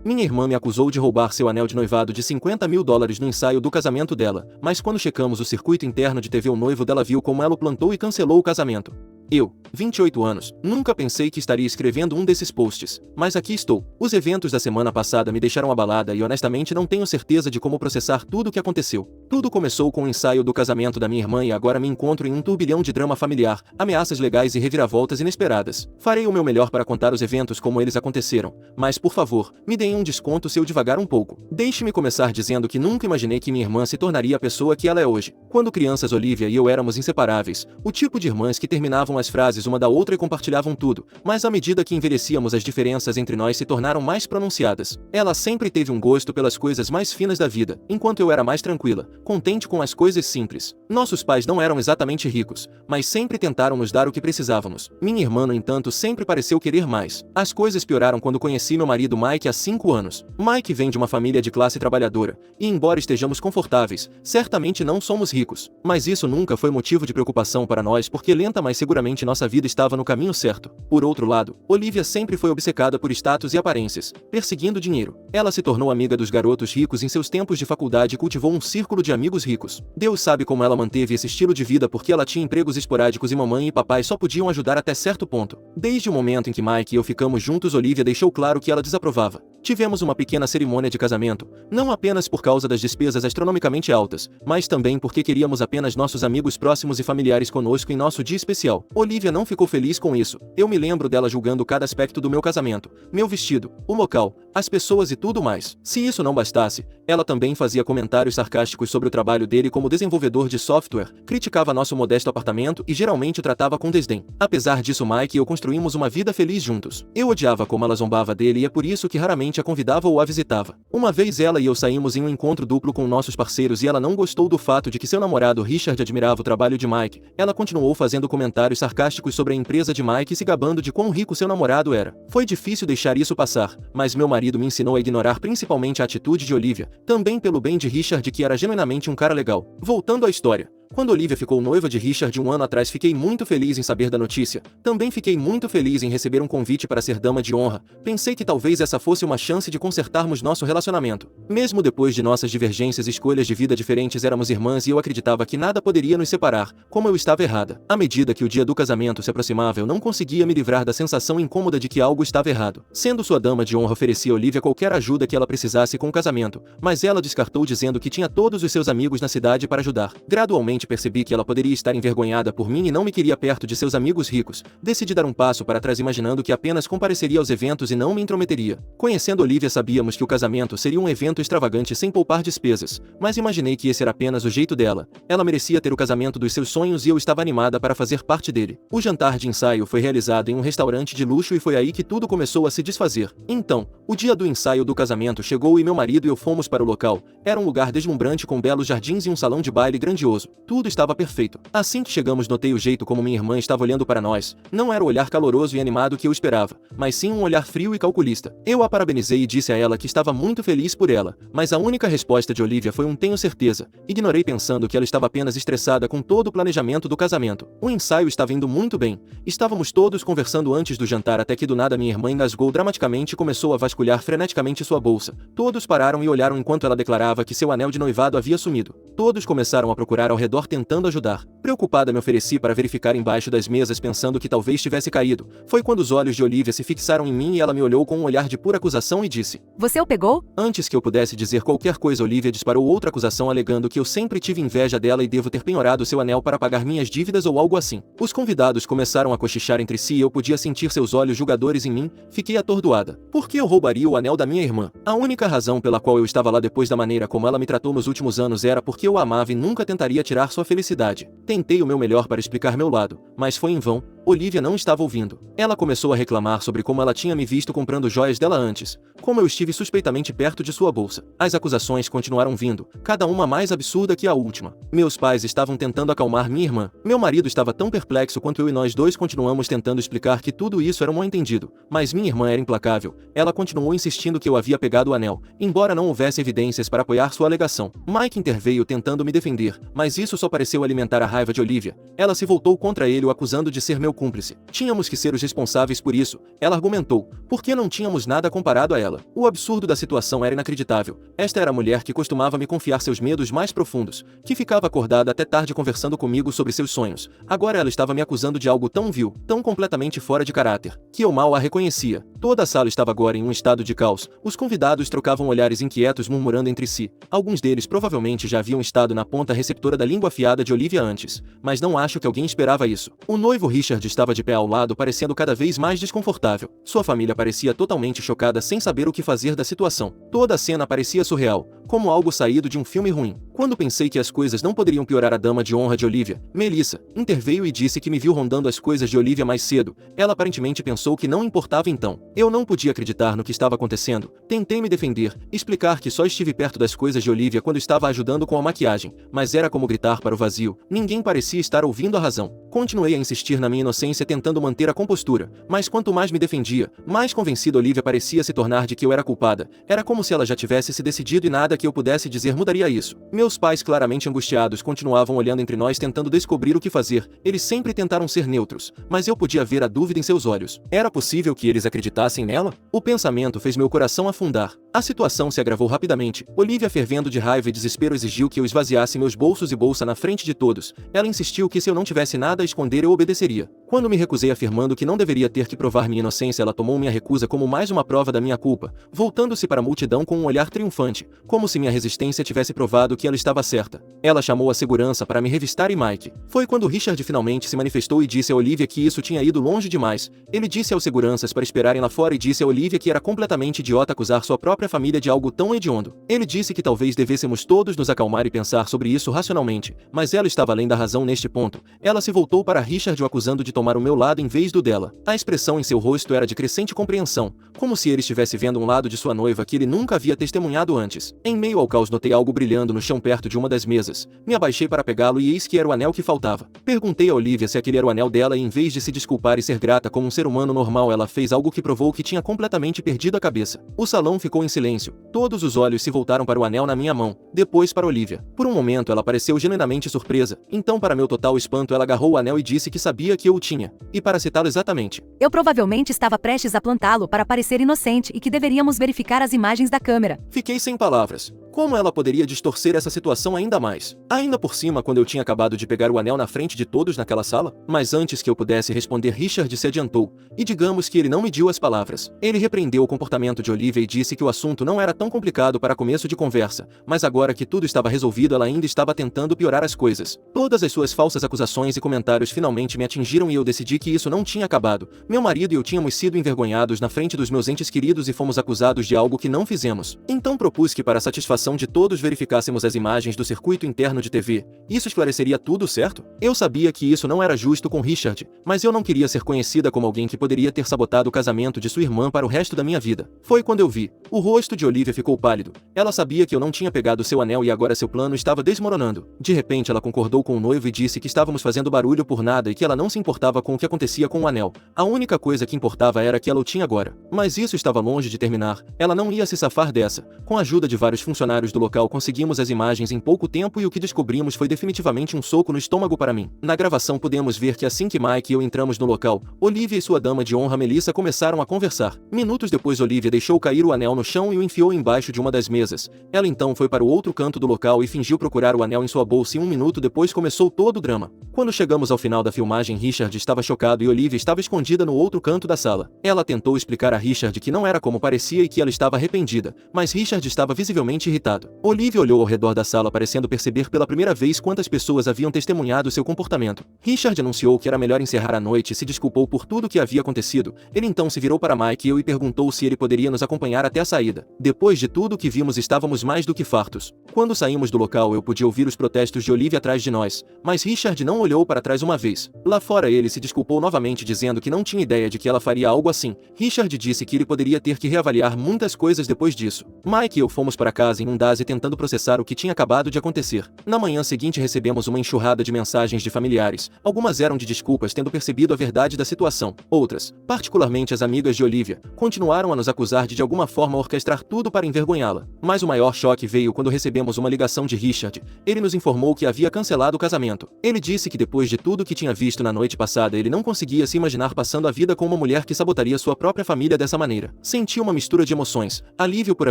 Minha irmã me acusou de roubar seu anel de noivado de US$ 50.000 no ensaio do casamento dela, mas quando checamos o circuito interno de TV, o noivo dela viu como ela o plantou e cancelou o casamento. Eu, 28 anos, nunca pensei que estaria escrevendo um desses posts, mas aqui estou. Os eventos da semana passada me deixaram abalada e honestamente não tenho certeza de como processar tudo o que aconteceu. Tudo começou com o ensaio do casamento da minha irmã e agora me encontro em um turbilhão de drama familiar, ameaças legais e reviravoltas inesperadas. Farei o meu melhor para contar os eventos como eles aconteceram, mas por favor, me deem um desconto se eu devagar um pouco. Deixe-me começar dizendo que nunca imaginei que minha irmã se tornaria a pessoa que ela é hoje. Quando crianças, Olivia e eu éramos inseparáveis, o tipo de irmãs que terminavam as frases uma da outra e compartilhavam tudo, mas à medida que envelhecíamos as diferenças entre nós se tornaram mais pronunciadas. Ela sempre teve um gosto pelas coisas mais finas da vida, enquanto eu era mais tranquila, contente com as coisas simples. Nossos pais não eram exatamente ricos, mas sempre tentaram nos dar o que precisávamos. Minha irmã, no entanto, sempre pareceu querer mais. As coisas pioraram quando conheci meu marido Mike há 5 anos. Mike vem de uma família de classe trabalhadora, e embora estejamos confortáveis, certamente não somos ricos. Mas isso nunca foi motivo de preocupação para nós porque lenta mas seguramente nossa vida estava no caminho certo. Por outro lado, Olivia sempre foi obcecada por status e aparências, perseguindo dinheiro. Ela se tornou amiga dos garotos ricos em seus tempos de faculdade e cultivou um círculo de amigos ricos. Deus sabe como ela manteve esse estilo de vida porque ela tinha empregos esporádicos e mamãe e papai só podiam ajudar até certo ponto. Desde o momento em que Mike e eu ficamos juntos, Olivia deixou claro que ela desaprovava. Tivemos uma pequena cerimônia de casamento, não apenas por causa das despesas astronomicamente altas, mas também porque queríamos apenas nossos amigos próximos e familiares conosco em nosso dia especial. Olivia não ficou feliz com isso. Eu me lembro dela julgando cada aspecto do meu casamento, meu vestido, o local, as pessoas e tudo mais. Se isso não bastasse, ela também fazia comentários sarcásticos sobre o trabalho dele como desenvolvedor de software, criticava nosso modesto apartamento e geralmente o tratava com desdém. Apesar disso, Mike e eu construímos uma vida feliz juntos. Eu odiava como ela zombava dele e é por isso que raramente a convidava ou a visitava. Uma vez ela e eu saímos em um encontro duplo com nossos parceiros e ela não gostou do fato de que seu namorado Richard admirava o trabalho de Mike. Ela continuou fazendo comentários sarcásticos sobre a empresa de Mike e se gabando de quão rico seu namorado era. Foi difícil deixar isso passar, mas meu marido me ensinou a ignorar principalmente a atitude de Olivia, também pelo bem de Richard, que era genuinamente um cara legal. Voltando à história. Quando Olivia ficou noiva de Richard 1 ano atrás, fiquei muito feliz em saber da notícia. Também fiquei muito feliz em receber um convite para ser dama de honra. Pensei que talvez essa fosse uma chance de consertarmos nosso relacionamento. Mesmo depois de nossas divergências e escolhas de vida diferentes, éramos irmãs e eu acreditava que nada poderia nos separar, como eu estava errada. À medida que o dia do casamento se aproximava, eu não conseguia me livrar da sensação incômoda de que algo estava errado. Sendo sua dama de honra, ofereci a Olivia qualquer ajuda que ela precisasse com o casamento, mas ela descartou dizendo que tinha todos os seus amigos na cidade para ajudar. Gradualmente percebi que ela poderia estar envergonhada por mim e não me queria perto de seus amigos ricos. Decidi dar um passo para trás, imaginando que apenas compareceria aos eventos e não me intrometeria. Conhecendo Olivia, sabíamos que o casamento seria um evento extravagante sem poupar despesas, mas imaginei que esse era apenas o jeito dela. Ela merecia ter o casamento dos seus sonhos e eu estava animada para fazer parte dele. O jantar de ensaio foi realizado em um restaurante de luxo e foi aí que tudo começou a se desfazer. Então, o dia do ensaio do casamento chegou e meu marido e eu fomos para o local. Era um lugar deslumbrante com belos jardins e um salão de baile grandioso. Tudo estava perfeito. Assim que chegamos, notei o jeito como minha irmã estava olhando para nós. Não era o olhar caloroso e animado que eu esperava, mas sim um olhar frio e calculista. Eu a parabenizei e disse a ela que estava muito feliz por ela, mas a única resposta de Olivia foi um tenho certeza. Ignorei, pensando que ela estava apenas estressada com todo o planejamento do casamento. O ensaio estava indo muito bem. Estávamos todos conversando antes do jantar até que do nada minha irmã engasgou dramaticamente e começou a vasculhar freneticamente sua bolsa. Todos pararam e olharam enquanto ela declarava que seu anel de noivado havia sumido. Todos começaram a procurar ao redor tentando ajudar. Preocupada, me ofereci para verificar embaixo das mesas, pensando que talvez tivesse caído. Foi quando os olhos de Olivia se fixaram em mim e ela me olhou com um olhar de pura acusação e disse: "Você o pegou?" Antes que eu pudesse dizer qualquer coisa, Olivia disparou outra acusação, alegando que eu sempre tive inveja dela e devo ter penhorado seu anel para pagar minhas dívidas ou algo assim. Os convidados começaram a cochichar entre si e eu podia sentir seus olhos julgadores em mim. Fiquei atordoada. Por que eu roubaria o anel da minha irmã? A única razão pela qual eu estava lá depois da maneira como ela me tratou nos últimos anos era porque eu a amava e nunca tentaria tirar sua felicidade. Tentei o meu melhor para explicar meu lado, mas foi em vão. Olivia não estava ouvindo. Ela começou a reclamar sobre como ela tinha me visto comprando joias dela antes, como eu estive suspeitamente perto de sua bolsa. As acusações continuaram vindo, cada uma mais absurda que a última. Meus pais estavam tentando acalmar minha irmã. Meu marido estava tão perplexo quanto eu e nós dois continuamos tentando explicar que tudo isso era um mal-entendido. Mas minha irmã era implacável. Ela continuou insistindo que eu havia pegado o anel, embora não houvesse evidências para apoiar sua alegação. Mike interveio tentando me defender, mas isso só pareceu alimentar a raiva de Olivia. Ela se voltou contra ele, o acusando de ser meu cúmplice. Tínhamos que ser os responsáveis por isso, ela argumentou, porque não tínhamos nada comparado a ela. O absurdo da situação era inacreditável. Esta era a mulher que costumava me confiar seus medos mais profundos, que ficava acordada até tarde conversando comigo sobre seus sonhos. Agora ela estava me acusando de algo tão vil, tão completamente fora de caráter, que eu mal a reconhecia. Toda a sala estava agora em um estado de caos. Os convidados trocavam olhares inquietos murmurando entre si. Alguns deles provavelmente já haviam estado na ponta receptora da língua afiada de Olivia antes, mas não acho que alguém esperava isso. O noivo Richard estava de pé ao lado, parecendo cada vez mais desconfortável. Sua família parecia totalmente chocada, sem saber o que fazer da situação. Toda a cena parecia surreal, como algo saído de um filme ruim. Quando pensei que as coisas não poderiam piorar, a dama de honra de Olivia, Melissa, interveio e disse que me viu rondando as coisas de Olivia mais cedo. Ela aparentemente pensou que não importava então. Eu não podia acreditar no que estava acontecendo. Tentei me defender, explicar que só estive perto das coisas de Olivia quando estava ajudando com a maquiagem, mas era como gritar para o vazio. Ninguém parecia estar ouvindo a razão. Continuei a insistir na minha inocência, tentando manter a compostura, mas quanto mais me defendia, mais convencida Olivia parecia se tornar de que eu era culpada. Era como se ela já tivesse se decidido e nada que eu pudesse dizer mudaria isso. Meus pais, claramente angustiados, continuavam olhando entre nós, tentando descobrir o que fazer. Eles sempre tentaram ser neutros, mas eu podia ver a dúvida em seus olhos. Era possível que eles acreditassem nela? O pensamento fez meu coração afundar. A situação se agravou rapidamente. Olivia, fervendo de raiva e desespero, exigiu que eu esvaziasse meus bolsos e bolsa na frente de todos. Ela insistiu que se eu não tivesse nada a esconder eu obedeceria. Quando me recusei afirmando que não deveria ter que provar minha inocência, ela tomou minha recusa como mais uma prova da minha culpa, voltando-se para a multidão com um olhar triunfante, como se minha resistência tivesse provado que ela estava certa. Ela chamou a segurança para me revistar e Mike. Foi quando Richard finalmente se manifestou e disse a Olivia que isso tinha ido longe demais. Ele disse aos seguranças para esperarem lá fora e disse a Olivia que era completamente idiota acusar sua própria família de algo tão hediondo. Ele disse que talvez devêssemos todos nos acalmar e pensar sobre isso racionalmente, mas ela estava além da razão neste ponto. Ela se voltou para Richard, o acusando de tomar o meu lado em vez do dela. A expressão em seu rosto era de crescente compreensão, como se ele estivesse vendo um lado de sua noiva que ele nunca havia testemunhado antes. Em meio ao caos, notei algo brilhando no chão perto de uma das mesas. Me abaixei para pegá-lo e eis que era o anel que faltava. Perguntei a Olivia se aquele era o anel dela e, em vez de se desculpar e ser grata como um ser humano normal, ela fez algo que provou que tinha completamente perdido a cabeça. O salão ficou em silêncio. Todos os olhos se voltaram para o anel na minha mão, depois para Olivia. Por um momento ela pareceu genuinamente surpresa. Então, para meu total espanto, ela agarrou o anel e disse que sabia que eu o tinha. E para citá-lo exatamente: eu provavelmente estava prestes a plantá-lo para parecer inocente e que deveríamos verificar as imagens da câmera. Fiquei sem palavras. Como ela poderia distorcer essa situação ainda mais? Ainda por cima, quando eu tinha acabado de pegar o anel na frente de todos naquela sala? Mas antes que eu pudesse responder, Richard se adiantou, e digamos que ele não mediu as palavras. Ele repreendeu o comportamento de Olivia e disse que o assunto não era tão complicado para começo de conversa, mas agora que tudo estava resolvido, ela ainda estava tentando piorar as coisas. Todas as suas falsas acusações e comentários finalmente me atingiram e eu decidi que isso não tinha acabado. Meu marido e eu tínhamos sido envergonhados na frente dos meus entes queridos e fomos acusados de algo que não fizemos. Então propus que, para a satisfação de todos, verificássemos as imagens do circuito interno de TV. Isso esclareceria tudo, certo? Eu sabia que isso não era justo com Richard, mas eu não queria ser conhecida como alguém que poderia ter sabotado o casamento de sua irmã para o resto da minha vida. Foi quando eu vi. O rosto de Olivia ficou pálido. Ela sabia que eu não tinha pegado seu anel e agora seu plano estava desmoronando. De repente ela concordou com o noivo e disse que estávamos fazendo barulho por nada e que ela não se importava com o que acontecia com o anel. A única coisa que importava era que ela o tinha agora. Mas isso estava longe de terminar. Ela não ia se safar dessa. Com a ajuda de vários funcionários do local, conseguimos as imagens em pouco tempo e o que descobrimos foi definitivamente um soco no estômago para mim. Na gravação podemos ver que assim que Mike e eu entramos no local, Olivia e sua dama de honra Melissa começaram a conversar. Minutos depois, Olivia deixou cair o anel no chão e o enfiou embaixo de uma das mesas. Ela então foi para o outro canto do local e fingiu procurar o anel em sua bolsa e 1 minuto depois começou todo o drama. Quando chegamos ao final da filmagem, Richard estava chocado e Olivia estava escondida no outro canto da sala. Ela tentou explicar a Richard que não era como parecia e que ela estava arrependida, mas Richard estava visivelmente irritado. Olivia olhou ao redor da sala, parecendo perceber pela primeira vez quantas pessoas haviam testemunhado seu comportamento. Richard anunciou que era melhor encerrar a noite e se desculpou por tudo o que havia acontecido. Ele então se virou para Mike e eu e perguntou se ele poderia nos acompanhar até a saída. Depois de tudo o que vimos, estávamos mais do que fartos. Quando saímos do local, eu podia ouvir os protestos de Olivia atrás de nós, mas Richard não olhou para trás uma vez. Lá fora ele se desculpou novamente, dizendo que não tinha ideia de que ela faria algo assim. Richard disse que ele poderia ter que reavaliar muitas coisas depois disso. Mike e eu fomos para casa em segundas e tentando processar o que tinha acabado de acontecer. Na manhã seguinte recebemos uma enxurrada de mensagens de familiares. Algumas eram de desculpas tendo percebido a verdade da situação. Outras, particularmente as amigas de Olivia, continuaram a nos acusar de alguma forma orquestrar tudo para envergonhá-la. Mas o maior choque veio quando recebemos uma ligação de Richard. Ele nos informou que havia cancelado o casamento. Ele disse que depois de tudo que tinha visto na noite passada ele não conseguia se imaginar passando a vida com uma mulher que sabotaria sua própria família dessa maneira. Sentiu uma mistura de emoções, alívio por a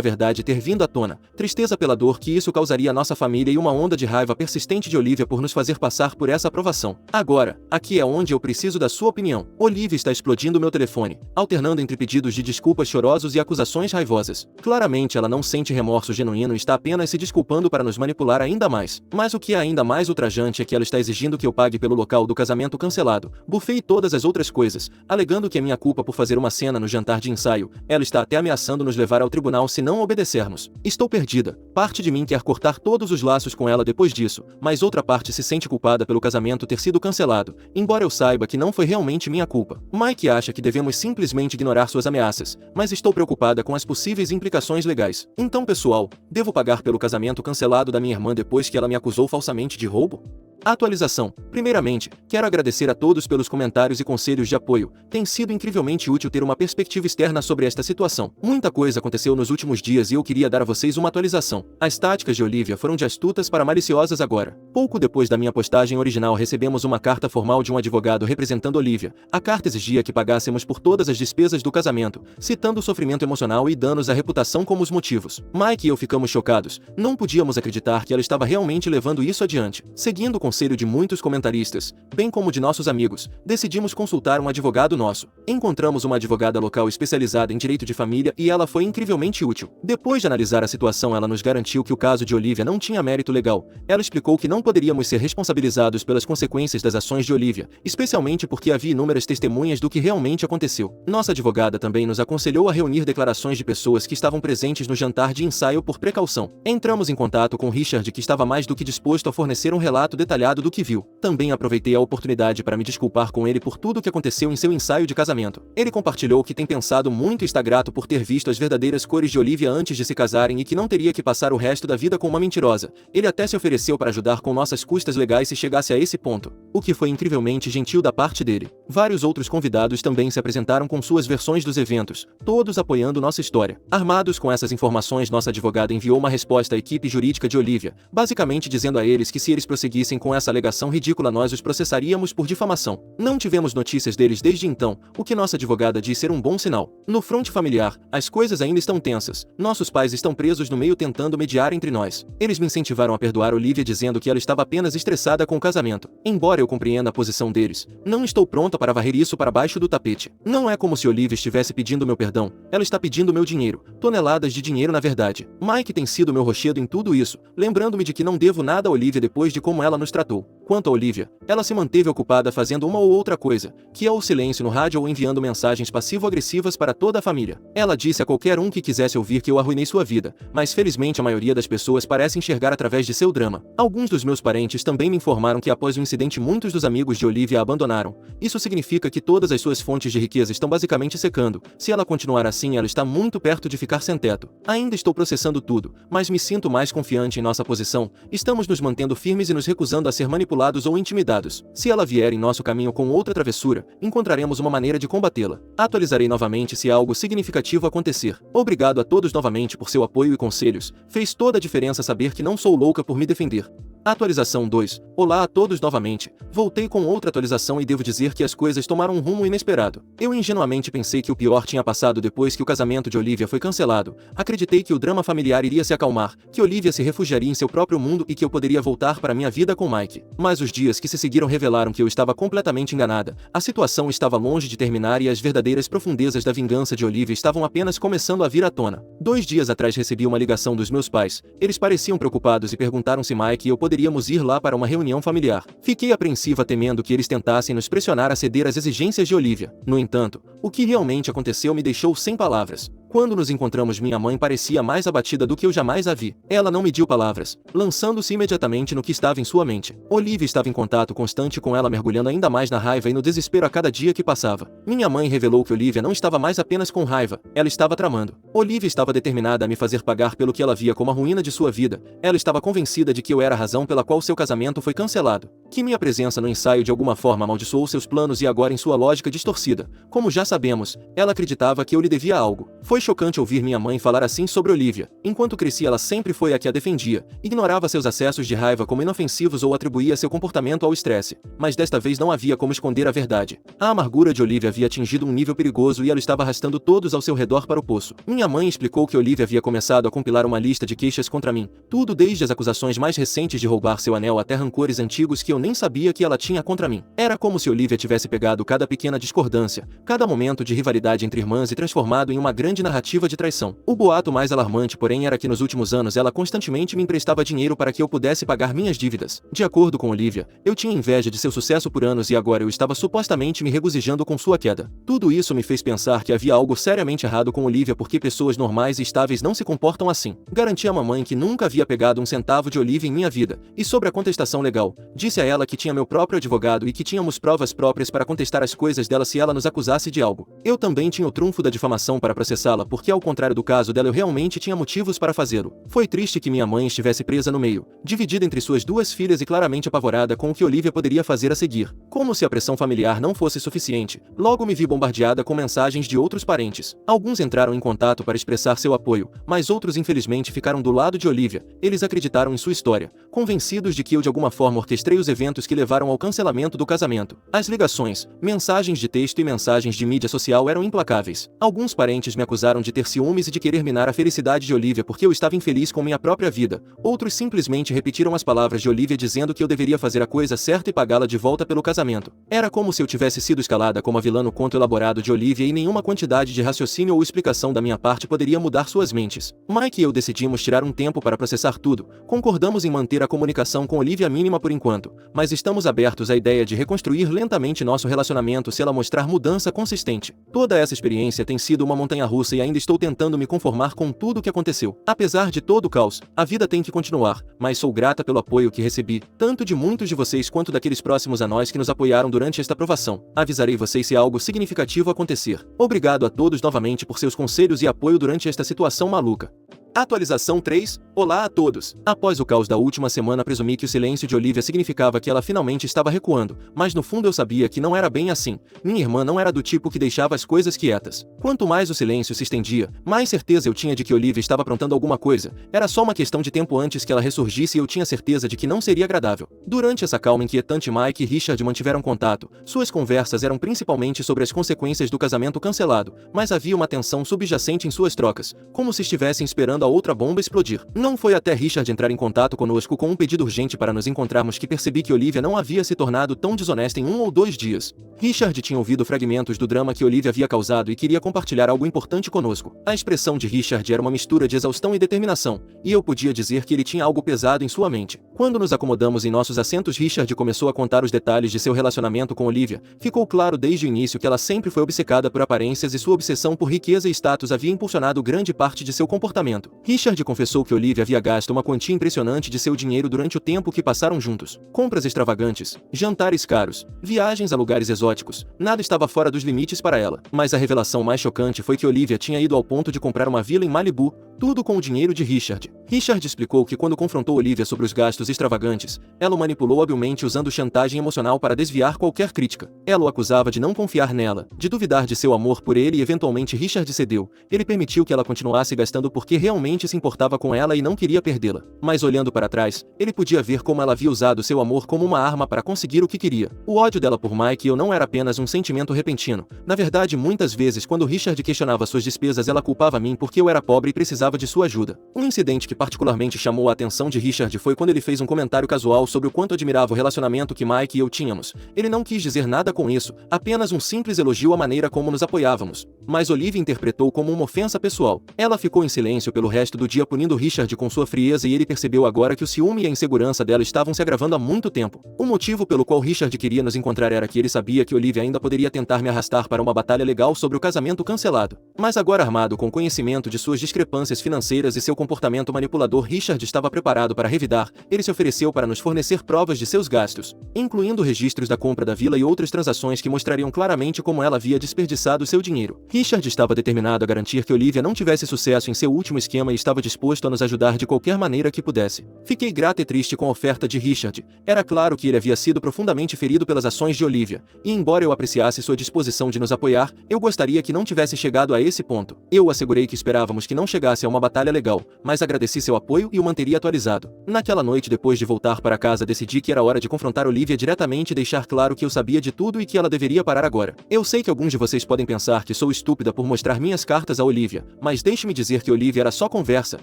verdade ter vindo à tona, tristeza pela dor que isso causaria à nossa família e uma onda de raiva persistente de Olivia por nos fazer passar por essa aprovação. Agora, aqui é onde eu preciso da sua opinião. Olivia está explodindo meu telefone, alternando entre pedidos de desculpas chorosos e acusações raivosas. Claramente ela não sente remorso genuíno e está apenas se desculpando para nos manipular ainda mais. Mas o que é ainda mais ultrajante é que ela está exigindo que eu pague pelo local do casamento cancelado, buffet e todas as outras coisas, alegando que é minha culpa por fazer uma cena no jantar de ensaio. Ela está até ameaçando nos levar ao tribunal se não obedecermos. Estou perdida. Parte de mim quer cortar todos os laços com ela depois disso, mas outra parte se sente culpada pelo casamento ter sido cancelado, embora eu saiba que não foi realmente minha culpa. Mike acha que devemos simplesmente ignorar suas ameaças, mas estou preocupada com as possíveis implicações legais. Então, pessoal, devo pagar pelo casamento cancelado da minha irmã depois que ela me acusou falsamente de roubo? Atualização. Primeiramente, quero agradecer a todos pelos comentários e conselhos de apoio. Tem sido incrivelmente útil ter uma perspectiva externa sobre esta situação. Muita coisa aconteceu nos últimos dias e eu queria dar a vocês uma atualização. As táticas de Olivia foram de astutas para maliciosas agora. Pouco depois da minha postagem original recebemos uma carta formal de um advogado representando Olivia. A carta exigia que pagássemos por todas as despesas do casamento, citando o sofrimento emocional e danos à reputação como os motivos. Mike e eu ficamos chocados. Não podíamos acreditar que ela estava realmente levando isso adiante. Seguindo o conselho de muitos comentaristas, bem como de nossos amigos, decidimos consultar um advogado nosso. Encontramos uma advogada local especializada em direito de família e ela foi incrivelmente útil. Depois de analisar a situação, ela nos garantiu que o caso de Olivia não tinha mérito legal. Ela explicou que não poderíamos ser responsabilizados pelas consequências das ações de Olivia, especialmente porque havia inúmeras testemunhas do que realmente aconteceu. Nossa advogada também nos aconselhou a reunir declarações de pessoas que estavam presentes no jantar de ensaio por precaução. Entramos em contato com Richard, que estava mais do que disposto a fornecer um relato detalhado do que viu. Também aproveitei a oportunidade para me desculpar com ele por tudo o que aconteceu em seu ensaio de casamento. Ele compartilhou que tem pensado muito e está grato por ter visto as verdadeiras cores de Olivia antes de se casarem e que não teria que passar o resto da vida com uma mentirosa. Ele até se ofereceu para ajudar com nossas custas legais se chegasse a esse ponto, o que foi incrivelmente gentil da parte dele. Vários outros convidados também se apresentaram com suas versões dos eventos, todos apoiando nossa história. Armados com essas informações, nossa advogada enviou uma resposta à equipe jurídica de Olivia, basicamente dizendo a eles que se eles prosseguissem com essa alegação ridícula nós os processaríamos por difamação. Não tivemos notícias deles desde então, o que nossa advogada diz ser um bom sinal. No fronte familiar, as coisas ainda estão tensas. Nossos pais estão presos no meio tentando mediar entre nós. Eles me incentivaram a perdoar Olivia dizendo que ela estava apenas estressada com o casamento. Embora eu compreenda a posição deles, não estou pronta para varrer isso para baixo do tapete. Não é como se Olivia estivesse pedindo meu perdão, ela está pedindo meu dinheiro. Toneladas de dinheiro na verdade. Mike tem sido meu rochedo em tudo isso, lembrando-me de que não devo nada a Olivia depois de como ela nos tratou. Quanto a Olivia, ela se manteve ocupada fazendo uma ou outra coisa, que é o silêncio no rádio ou enviando mensagens passivo-agressivas para toda a família. Ela disse a qualquer um que quisesse ouvir que eu arruinei sua vida, mas felizmente a maioria das pessoas parece enxergar através de seu drama. Alguns dos meus parentes também me informaram que após o incidente muitos dos amigos de Olivia a abandonaram. Isso significa que todas as suas fontes de riqueza estão basicamente secando. Se ela continuar assim, ela está muito perto de ficar sem teto. Ainda estou processando tudo, mas me sinto mais confiante em nossa posição. Estamos nos mantendo firmes e nos recusando a ser manipulados ou intimidados. Se ela vier em nosso caminho com outra travessura, encontraremos uma maneira de combatê-la. Atualizarei novamente se algo significativo acontecer. Obrigado a todos novamente por seu apoio e conselhos. Fez toda a diferença saber que não sou louca por me defender. Atualização 2. Olá a todos novamente. Voltei com outra atualização e devo dizer que as coisas tomaram um rumo inesperado. Eu ingenuamente pensei que o pior tinha passado depois que o casamento de Olivia foi cancelado. Acreditei que o drama familiar iria se acalmar, que Olivia se refugiaria em seu próprio mundo e que eu poderia voltar para minha vida com Mike. Mas os dias que se seguiram revelaram que eu estava completamente enganada. A situação estava longe de terminar e as verdadeiras profundezas da vingança de Olivia estavam apenas começando a vir à tona. 2 dias atrás recebi uma ligação dos meus pais. Eles pareciam preocupados e perguntaram se Mike e eu poderíamos ir lá para uma reunião familiar. Fiquei apreensiva temendo que eles tentassem nos pressionar a ceder às exigências de Olivia. No entanto, o que realmente aconteceu me deixou sem palavras. Quando nos encontramos, minha mãe parecia mais abatida do que eu jamais a vi. Ela não mediu palavras, lançando-se imediatamente no que estava em sua mente. Olivia estava em contato constante com ela, mergulhando ainda mais na raiva e no desespero a cada dia que passava. Minha mãe revelou que Olivia não estava mais apenas com raiva, ela estava tramando. Olivia estava determinada a me fazer pagar pelo que ela via como a ruína de sua vida. Ela estava convencida de que eu era a razão pela qual seu casamento foi cancelado, que minha presença no ensaio de alguma forma amaldiçoou seus planos e agora, em sua lógica distorcida, como já sabemos, ela acreditava que eu lhe devia algo. Foi chocante ouvir minha mãe falar assim sobre Olivia. Enquanto crescia, ela sempre foi a que a defendia, ignorava seus acessos de raiva como inofensivos ou atribuía seu comportamento ao estresse. Mas desta vez não havia como esconder a verdade. A amargura de Olivia havia atingido um nível perigoso e ela estava arrastando todos ao seu redor para o poço. Minha mãe explicou que Olivia havia começado a compilar uma lista de queixas contra mim, tudo desde as acusações mais recentes de roubar seu anel até rancores antigos que eu nem sabia que ela tinha contra mim. Era como se Olivia tivesse pegado cada pequena discordância, cada momento de rivalidade entre irmãs e transformado em uma grande narrativa de traição. O boato mais alarmante, porém, era que nos últimos anos ela constantemente me emprestava dinheiro para que eu pudesse pagar minhas dívidas. De acordo com Olivia, eu tinha inveja de seu sucesso por anos e agora eu estava supostamente me regozijando com sua queda. Tudo isso me fez pensar que havia algo seriamente errado com Olivia, porque pessoas normais e estáveis não se comportam assim. Garanti à mamãe que nunca havia pegado um centavo de Olivia em minha vida. E sobre a contestação legal, disse a ela que tinha meu próprio advogado e que tínhamos provas próprias para contestar as coisas dela se ela nos acusasse de algo. Eu também tinha o trunfo da difamação para processá-la, porque ao contrário do caso dela eu realmente tinha motivos para fazê-lo. Foi triste que minha mãe estivesse presa no meio, dividida entre suas duas filhas e claramente apavorada com o que Olivia poderia fazer a seguir. Como se a pressão familiar não fosse suficiente, logo me vi bombardeada com mensagens de outros parentes. Alguns entraram em contato para expressar seu apoio, mas outros infelizmente ficaram do lado de Olivia. Eles acreditaram em sua história, convencidos de que eu de alguma forma orquestrei os eventos que levaram ao cancelamento do casamento. As ligações, mensagens de texto e mensagens de mídia social eram implacáveis. Alguns parentes me acusaram de ter ciúmes e de querer minar a felicidade de Olivia porque eu estava infeliz com minha própria vida. Outros simplesmente repetiram as palavras de Olivia dizendo que eu deveria fazer a coisa certa e pagá-la de volta pelo casamento. Era como se eu tivesse sido escalada como a vilã no conto elaborado de Olivia e nenhuma quantidade de raciocínio ou explicação da minha parte poderia mudar suas mentes. Mike e eu decidimos tirar um tempo para processar tudo. Concordamos em manter a comunicação com Olivia mínima por enquanto, mas estamos abertos à ideia de reconstruir lentamente nosso relacionamento se ela mostrar mudança consistente. Toda essa experiência tem sido uma montanha-russa e ainda estou tentando me conformar com tudo o que aconteceu. Apesar de todo o caos, a vida tem que continuar, mas sou grata pelo apoio que recebi, tanto de muitos de vocês quanto daqueles próximos a nós que nos apoiaram durante esta aprovação. Avisarei vocês se algo significativo acontecer. Obrigado a todos novamente por seus conselhos e apoio durante esta situação maluca. Atualização 3. Olá a todos. Após o caos da última semana, presumi que o silêncio de Olivia significava que ela finalmente estava recuando, mas no fundo eu sabia que não era bem assim. Minha irmã não era do tipo que deixava as coisas quietas. Quanto mais o silêncio se estendia, mais certeza eu tinha de que Olivia estava aprontando alguma coisa. Era só uma questão de tempo antes que ela ressurgisse e eu tinha certeza de que não seria agradável. Durante essa calma inquietante, Mike e Richard mantiveram contato. Suas conversas eram principalmente sobre as consequências do casamento cancelado, mas havia uma tensão subjacente em suas trocas, como se estivessem esperando a outra bomba explodir. Não foi até Richard entrar em contato conosco com um pedido urgente para nos encontrarmos que percebi que Olivia não havia se tornado tão desonesta em 1 ou 2 dias. Richard tinha ouvido fragmentos do drama que Olivia havia causado e queria compartilhar algo importante conosco. A expressão de Richard era uma mistura de exaustão e determinação, e eu podia dizer que ele tinha algo pesado em sua mente. Quando nos acomodamos em nossos assentos, Richard começou a contar os detalhes de seu relacionamento com Olivia. Ficou claro desde o início que ela sempre foi obcecada por aparências e sua obsessão por riqueza e status havia impulsionado grande parte de seu comportamento. Richard confessou que Olivia havia gasto uma quantia impressionante de seu dinheiro durante o tempo que passaram juntos. Compras extravagantes, jantares caros, viagens a lugares exóticos, nada estava fora dos limites para ela. Mas a revelação mais chocante foi que Olivia tinha ido ao ponto de comprar uma vila em Malibu, tudo com o dinheiro de Richard. Richard explicou que quando confrontou Olivia sobre os gastos extravagantes, ela o manipulou habilmente usando chantagem emocional para desviar qualquer crítica. Ela o acusava de não confiar nela, de duvidar de seu amor por ele e eventualmente Richard cedeu. Ele permitiu que ela continuasse gastando porque realmente se importava com ela e não queria perdê-la. Mas olhando para trás, ele podia ver como ela havia usado seu amor como uma arma para conseguir o que queria. O ódio dela por Mike e eu não era apenas um sentimento repentino. Na verdade, muitas vezes quando Richard questionava suas despesas, ela culpava a mim porque eu era pobre e precisava de sua ajuda. Um incidente que particularmente chamou a atenção de Richard foi quando ele fez um comentário casual sobre o quanto admirava o relacionamento que Mike e eu tínhamos. Ele não quis dizer nada com isso, apenas um simples elogio à maneira como nos apoiávamos. Mas Olivia interpretou como uma ofensa pessoal. Ela ficou em silêncio pelo resto do dia punindo Richard com sua frieza e ele percebeu agora que o ciúme e a insegurança dela estavam se agravando há muito tempo. O motivo pelo qual Richard queria nos encontrar era que ele sabia que Olivia ainda poderia tentar me arrastar para uma batalha legal sobre o casamento cancelado. Mas agora armado com conhecimento de suas discrepâncias financeiras e seu comportamento manipulador, Richard estava preparado para revidar. Ele se ofereceu para nos fornecer provas de seus gastos, incluindo registros da compra da vila e outras transações que mostrariam claramente como ela havia desperdiçado seu dinheiro. Richard estava determinado a garantir que Olivia não tivesse sucesso em seu último esquema e estava disposto a nos ajudar de qualquer maneira que pudesse. Fiquei grata e triste com a oferta de Richard. Era claro que ele havia sido profundamente ferido pelas ações de Olivia, e embora eu apreciasse sua disposição de nos apoiar, eu gostaria que não tivesse chegado a esse ponto. Eu assegurei que esperávamos que não chegasse a uma batalha legal, mas agradeci seu apoio e o manteria atualizado. Naquela noite, depois de voltar para casa, decidi que era hora de confrontar Olivia diretamente e deixar claro que eu sabia de tudo e que ela deveria parar agora. Eu sei que alguns de vocês podem pensar que sou estúpida por mostrar minhas cartas a Olivia, mas deixe-me dizer que Olivia era só conversa,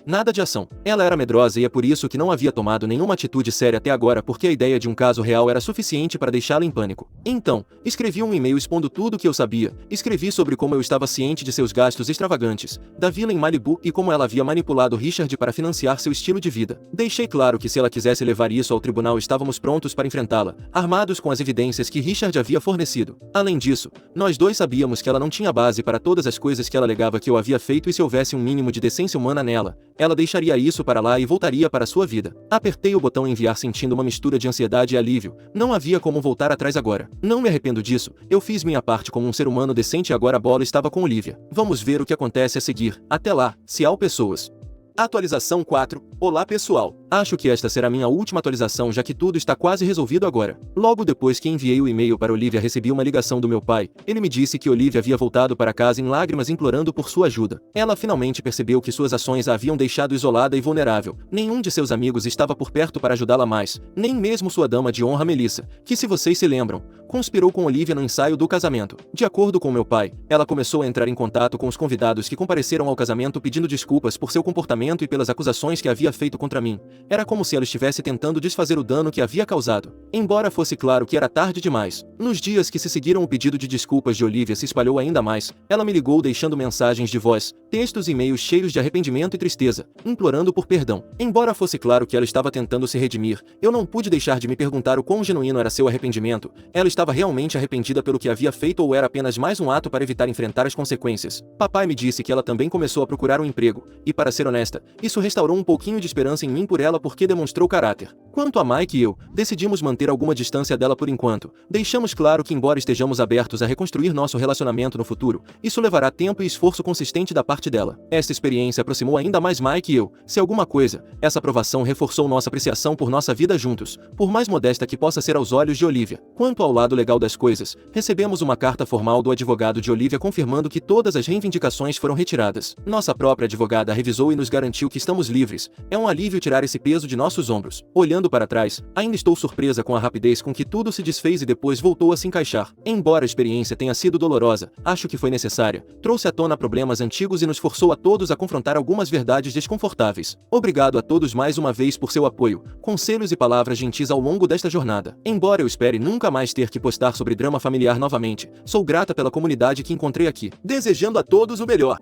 nada de ação. Ela era medrosa e é por isso que não havia tomado nenhuma atitude séria até agora, porque a ideia de um caso real era suficiente para deixá-la em pânico. Então, escrevi um e-mail expondo tudo o que eu sabia. Escrevi sobre como eu estava ciente de seus gastos extravagantes, da vila em Malibu e como ela havia manipulado Richard para financiar seu estilo de vida. Deixei claro que se ela quisesse levar isso ao tribunal, estávamos prontos para enfrentá-la, armados com as evidências que Richard havia fornecido. Além disso, nós dois sabíamos que ela não tinha base para todas as coisas que ela alegava que eu havia feito, e se houvesse um mínimo de decência humana nela, ela deixaria isso para lá e voltaria para sua vida. Apertei o botão enviar sentindo uma mistura de ansiedade e alívio. Não havia como voltar atrás agora. Não me arrependo disso. Eu fiz minha parte como um ser humano decente e agora a bola estava com Olivia. Vamos ver o que acontece a seguir. Até lá, Ciao pessoas. Atualização 4. Olá pessoal. Acho que esta será minha última atualização, já que tudo está quase resolvido agora. Logo depois que enviei o e-mail para Olivia, recebi uma ligação do meu pai. Ele me disse que Olivia havia voltado para casa em lágrimas implorando por sua ajuda. Ela finalmente percebeu que suas ações a haviam deixado isolada e vulnerável. Nenhum de seus amigos estava por perto para ajudá-la mais, nem mesmo sua dama de honra Melissa, que, se vocês se lembram, conspirou com Olivia no ensaio do casamento. De acordo com meu pai, ela começou a entrar em contato com os convidados que compareceram ao casamento pedindo desculpas por seu comportamento e pelas acusações que havia feito contra mim. Era como se ela estivesse tentando desfazer o dano que havia causado. Embora fosse claro que era tarde demais. Nos dias que se seguiram, o pedido de desculpas de Olivia se espalhou ainda mais. Ela me ligou deixando mensagens de voz, textos e e-mails cheios de arrependimento e tristeza, implorando por perdão. Embora fosse claro que ela estava tentando se redimir, eu não pude deixar de me perguntar o quão genuíno era seu arrependimento. Ela estava realmente arrependida pelo que havia feito ou era apenas mais um ato para evitar enfrentar as consequências? Papai me disse que ela também começou a procurar um emprego, e para ser honesta, isso restaurou um pouquinho de esperança em mim por ela porque demonstrou caráter. Quanto a Mike e eu, decidimos manter alguma distância dela por enquanto. Deixamos claro que embora estejamos abertos a reconstruir nosso relacionamento no futuro, isso levará tempo e esforço consistente da parte dela. Esta experiência aproximou ainda mais Mike e eu. Se alguma coisa, essa aprovação reforçou nossa apreciação por nossa vida juntos, por mais modesta que possa ser aos olhos de Olivia. Quanto ao lado legal das coisas, recebemos uma carta formal do advogado de Olivia confirmando que todas as reivindicações foram retiradas. Nossa própria advogada revisou e nos garantiu que estamos livres. É um alívio tirar esse peso de nossos ombros. Olhando para trás, ainda estou surpresa com a rapidez com que tudo se desfez e depois voltou a se encaixar. Embora a experiência tenha sido dolorosa, acho que foi necessária. Trouxe à tona problemas antigos e nos forçou a todos a confrontar algumas verdades desconfortáveis. Obrigado a todos mais uma vez por seu apoio, conselhos e palavras gentis ao longo desta jornada. Embora eu espere nunca mais ter que postar sobre drama familiar novamente, sou grata pela comunidade que encontrei aqui. Desejando a todos o melhor.